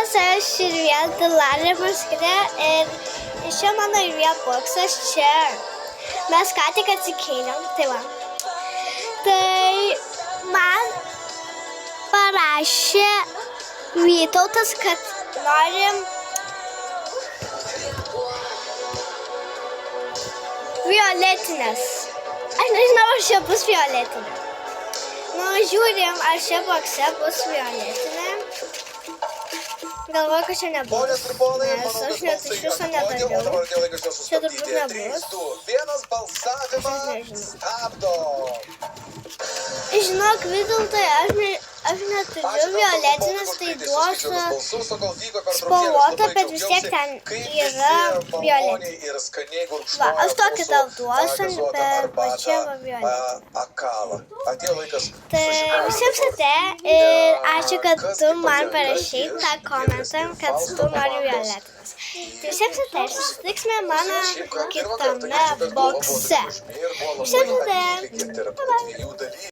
labas, aš ir vėl Lalė Marskutė ir čia mano ir vėl boksas čia. Mes ką tik atsikėlėm, tai va. Tai man parašė Vytautas, kad norim violetinės. Aš nežinau, ar čia bus violetinė. Nu, žiūrim, ar čia bokse bus violetinė. Galvoju, kad čia nebus, nes aš net iš viso nedariau. Čia turbūt nebus. Žinok, Vytautai, aš neturiu violetinės, tai duosiu spalvotą, bet vis tiek ten yra violetinė. Va, aš tokį tau duosiu, bet čia va violetinė. Tai visiems ate ir ačiū, kad tu man parašai tą komentą, kad tu nori violetinės. Tai visiems ate ir susitiksime mano kitame bokse. Visiems ate. Bye bye.